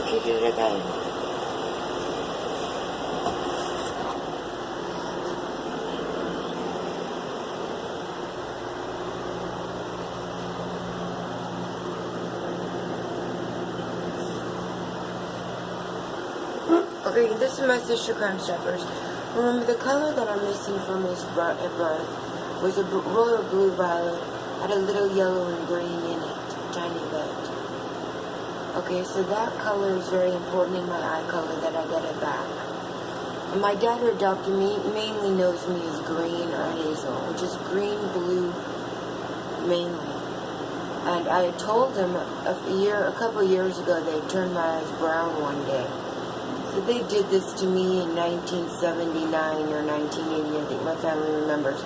executed again. Okay, this is my sister Crime Stoppers. Remember, the color that I'm missing from his birth was a royal blue violet, had a little yellow and green in it, tiny bit. Okay, so that color is very important in my eye color, that I get it back. And my dad or doctor mainly knows me as green or hazel, which is green, blue, mainly. And I had told him a couple years ago they turned my eyes brown one day. So they did this to me in 1979 or 1980, I think my family remembers.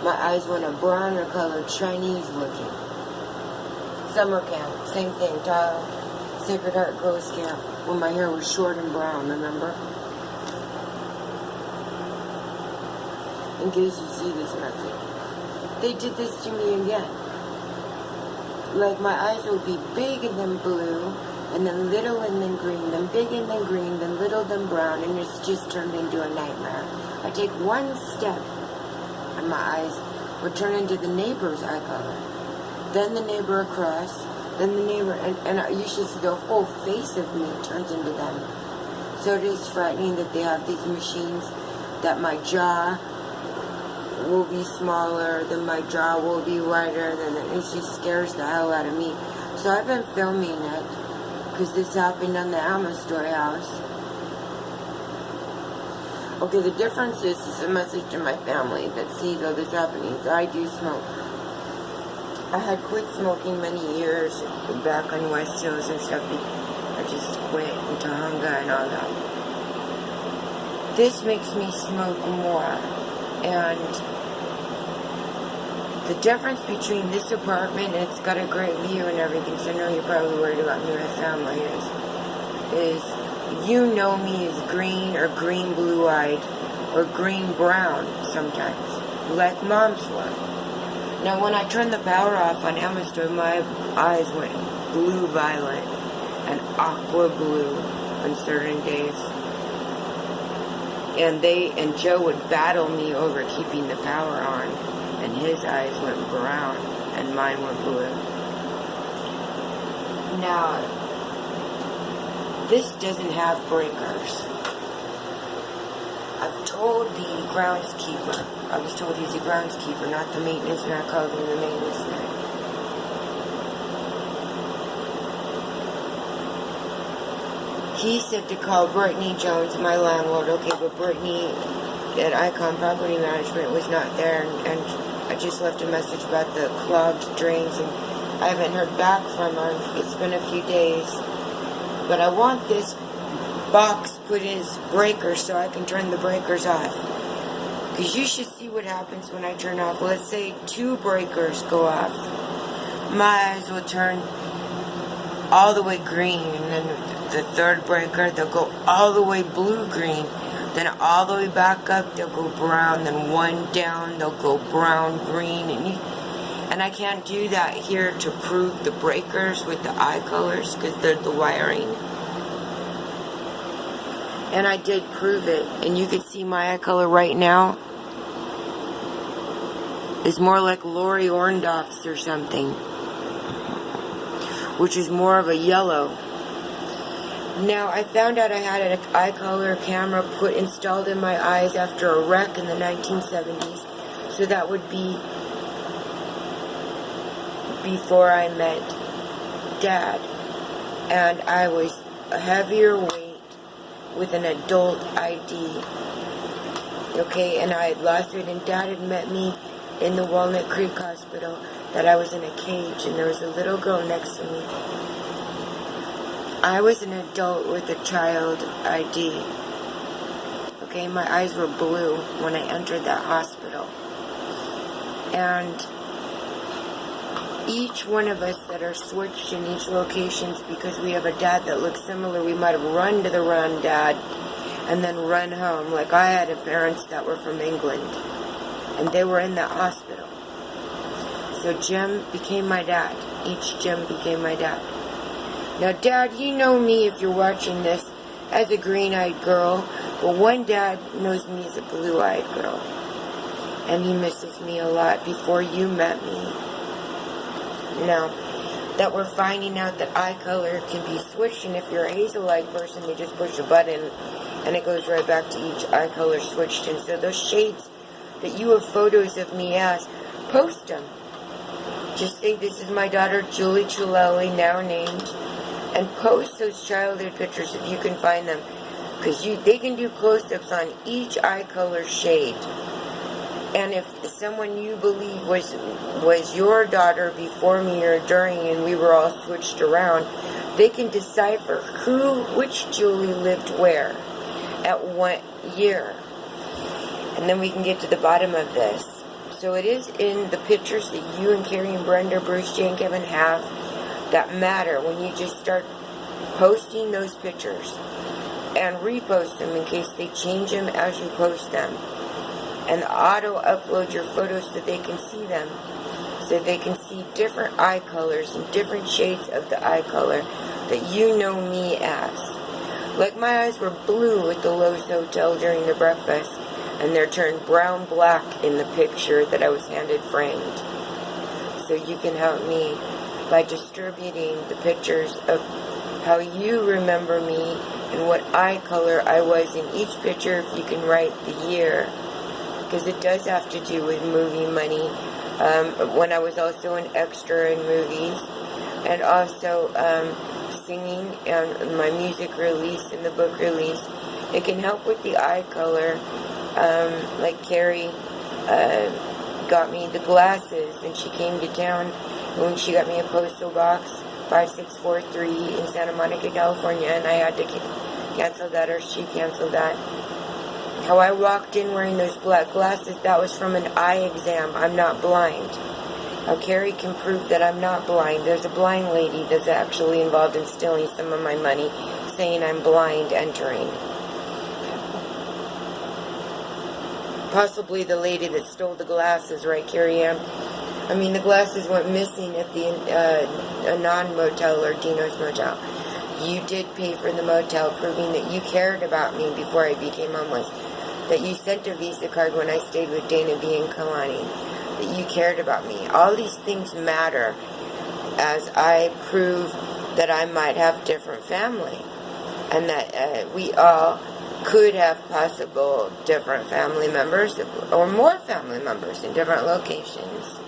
My eyes went a browner colored, Chinese looking. Summer camp, same thing, Sacred Heart Girls Camp, when my hair was short and brown, remember? In case you see this message. They did this to me again. Like my eyes would be big and then blue, and then little and then green, then big and then green, then little, then brown, and it's just turned into a nightmare. I take one step, and my eyes would turn into the neighbor's eye color. Then the neighbor across, then the neighbor, and you should see the whole face of me turns into them. So it is frightening that they have these machines, that my jaw will be smaller, then my jaw will be wider, then it just scares the hell out of me. So I've been filming it, because this happened on the Alma Story house. Okay, the difference is a message to my family that sees all this happening. I do smoke. I had quit smoking many years back on West Hills and stuff. I just quit in Tahunga and all that. This makes me smoke more. And the difference between this apartment, and it's got a great view and everything, so I know you're probably worried about me and my family, is you know me as green or green blue-eyed or green brown sometimes, like Mom's were. Now when I turned the power off on Amazon, my eyes went blue-violet and aqua blue on certain days. And Joe would battle me over keeping the power on, and his eyes went brown and mine were blue. Now, this doesn't have breakers. I've told the groundskeeper, I was told he's a groundskeeper, not the maintenance man. I called him the maintenance man. He said to call Brittany Jones, my landlord. Okay, but Brittany at Icon Property Management was not there, and I just left a message about the clogged drains, and I haven't heard back from her. It's been a few days. But I want this box put as breakers so I can turn the breakers off. Because you should see what happens when I turn off. Let's say 2 breakers go off. My eyes will turn all the way green, and then the 3rd breaker, they'll go all the way blue-green, then all the way back up, they'll go brown, then 1 down, they'll go brown-green, and I can't do that here to prove the breakers with the eye colors, because they're the wiring. And I did prove it, and you can see my eye color right now is more like Lori Orndorff's or something, which is more of a yellow. Now, I found out I had an eye color camera installed in my eyes after a wreck in the 1970s. So that would be before I met Dad. And I was a heavier weight with an adult ID. Okay, and I had lost it, and Dad had met me in the Walnut Creek Hospital, that I was in a cage, and there was a little girl next to me. I was an adult with a child ID. Okay, my eyes were blue when I entered that hospital. And each one of us that are switched in each locations, because we have a dad that looks similar, we might have run to the run dad and then run home. Like I had parents that were from England, and they were in that hospital. So Jim became my dad. Each Jim became my dad. Now, Dad, you know me if you're watching this as a green-eyed girl, but one dad knows me as a blue-eyed girl. And he misses me a lot before you met me. Now, that we're finding out that eye color can be switched, and if you're a hazel-eyed person, they just push a button, and it goes right back to each eye color switched. And so those shades that you have photos of me as, post them. Just say, this is my daughter, Julie Chilelli, now named, and post those childhood pictures if you can find them. Because they can do close-ups on each eye color shade. And if someone you believe was your daughter before me or during, and we were all switched around, they can decipher which Julie lived where, at what year. And then we can get to the bottom of this. So it is in the pictures that you and Carrie and Brenda, Bruce, Jay, and Kevin have that matter. When you just start posting those pictures and repost them in case they change them as you post them. And auto-upload your photos so they can see them. So they can see different eye colors and different shades of the eye color that you know me as. Like my eyes were blue at the Lowe's Hotel during the breakfast, and they're turned brown-black in the picture that I was handed framed. So you can help me by distributing the pictures of how you remember me and what eye color I was in each picture, if you can write the year. Because it does have to do with movie money. When I was also an extra in movies, and also singing and my music release and the book release, it can help with the eye color. Like Carrie got me the glasses, and she came to town, and when she got me a postal box 5643 in Santa Monica, California, and I had to cancel that, or she canceled that. How I walked in wearing those black glasses, that was from an eye exam. I'm not blind. How Carrie can prove that I'm not blind. There's a blind lady that's actually involved in stealing some of my money, saying I'm blind entering. Possibly the lady that stole the glasses, right, Carrie Ann? I mean, the glasses went missing at the Anon Motel or Dino's Motel. You did pay for the motel, proving that you cared about me before I became homeless. That you sent a Visa card when I stayed with Dana B. and Kalani. That you cared about me. All these things matter as I prove that I might have different family. And that we all could have possible different family members or more family members in different locations.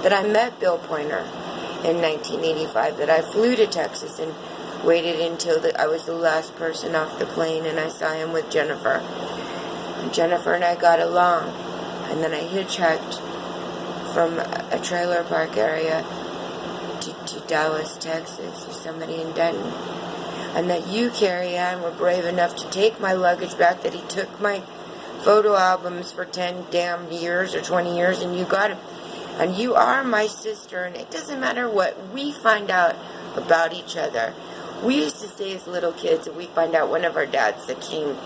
That I met Bill Pointer in 1985. That I flew to Texas and waited until I was the last person off the plane, and I saw him with Jennifer. And Jennifer and I got along. And then I hitchhiked from a trailer park area to Dallas, Texas, with somebody in Denton. And that you, Carrie Ann, were brave enough to take my luggage back, that he took my photo albums for 10 damn years or 20 years, and you got him. And you are my sister, and it doesn't matter what we find out about each other. We used to say as little kids that we find out one of our dads that came,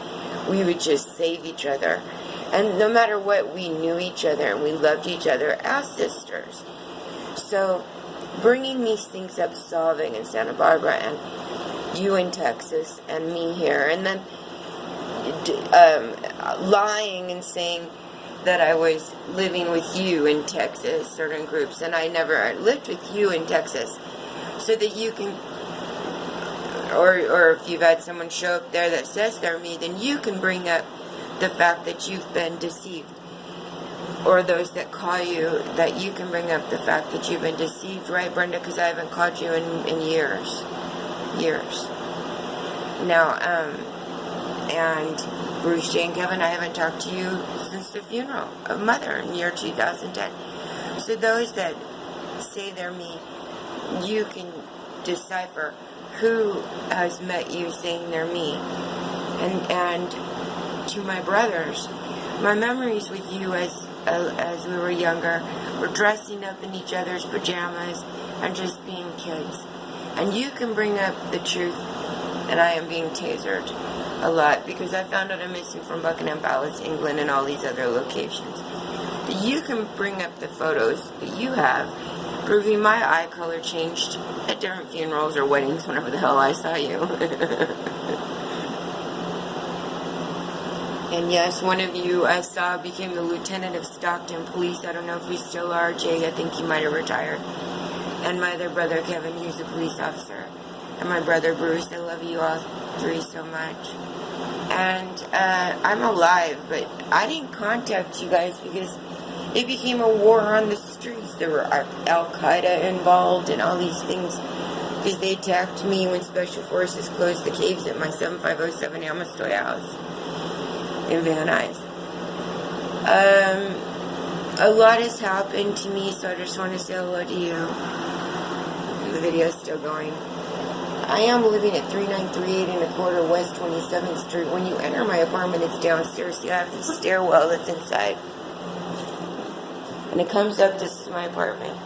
we would just save each other. And no matter what, we knew each other, and we loved each other as sisters. So, bringing these things up, solving in Santa Barbara, and you in Texas, and me here, and then lying and saying that I was living with you in Texas, certain groups, and I never lived with you in Texas, so that you can, or if you've had someone show up there that says they're me, then you can bring up the fact that you've been deceived, or those that call you, that you can bring up the fact that you've been deceived, right, Brenda? Because I haven't called you in years. Now, and Bruce, Jay, and Kevin, I haven't talked to you since the funeral of Mother in year 2010. So those that say they're me, you can decipher who has met you saying they're me. And to my brothers, my memories with you as we were younger were dressing up in each other's pajamas and just being kids. And you can bring up the truth, and I am being tasered a lot because I found out I'm missing from Buckingham Palace, England, and all these other locations. That you can bring up the photos that you have proving my eye color changed at different funerals or weddings, whenever the hell I saw you. And yes, one of you I saw became the lieutenant of Stockton Police. I don't know if you still are, Jay. I think he might have retired. And my other brother, Kevin, he's a police officer. And my brother, Bruce. I love you all three so much. And I'm alive, but I didn't contact you guys because it became a war on the streets. There were Al-Qaeda involved and all these things because they attacked me when Special Forces closed the caves at my 7507 Amastoy house in Van Nuys. A lot has happened to me, so I just want to say hello to you. And the video is still going. I am living at 3938 and a quarter West 27th Street. When you enter my apartment, it's downstairs. You have the stairwell that's inside. And it comes up, this is my apartment.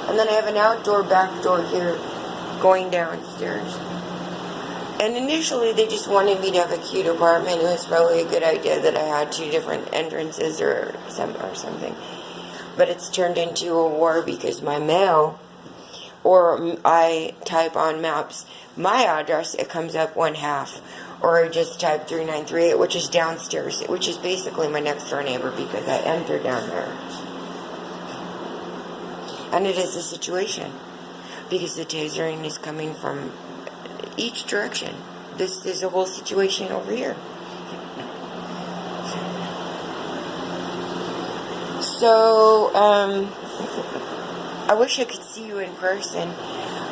And then I have an outdoor back door here going downstairs. And initially they just wanted me to have a cute apartment. It was probably a good idea that I had two different entrances or something. But it's turned into a war because my mail, or I type on maps my address, it comes up one half. Or I just type 3938, which is downstairs, which is basically my next door neighbor because I enter down there. And it is a situation because the tasering is coming from each direction. This is a whole situation over here. So, I wish I could see you in person,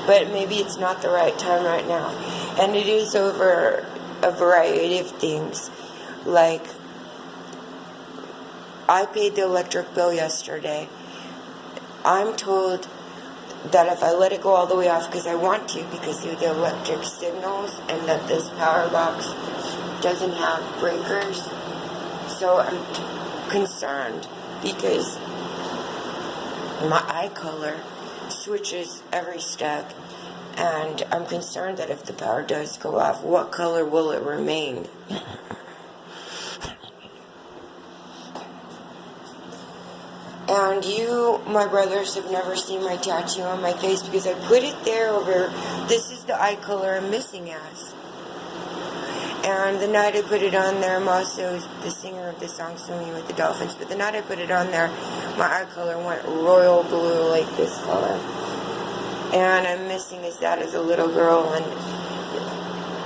but maybe it's not the right time right now. And it is over a variety of things. Like, I paid the electric bill yesterday. I'm told that if I let it go all the way off, because I want to, because of the electric signals, and that this power box doesn't have breakers. So I'm concerned because my eye color switches every step, and I'm concerned that if the power does go off, what color will it remain? And you, my brothers, have never seen my tattoo on my face because I put it there over, this is the eye color I'm missing as. And the night I put it on there, I'm also the singer of the song Swimming with the Dolphins, but the night I put it on there, my eye color went royal blue like this color. And I'm missing as that as a little girl, and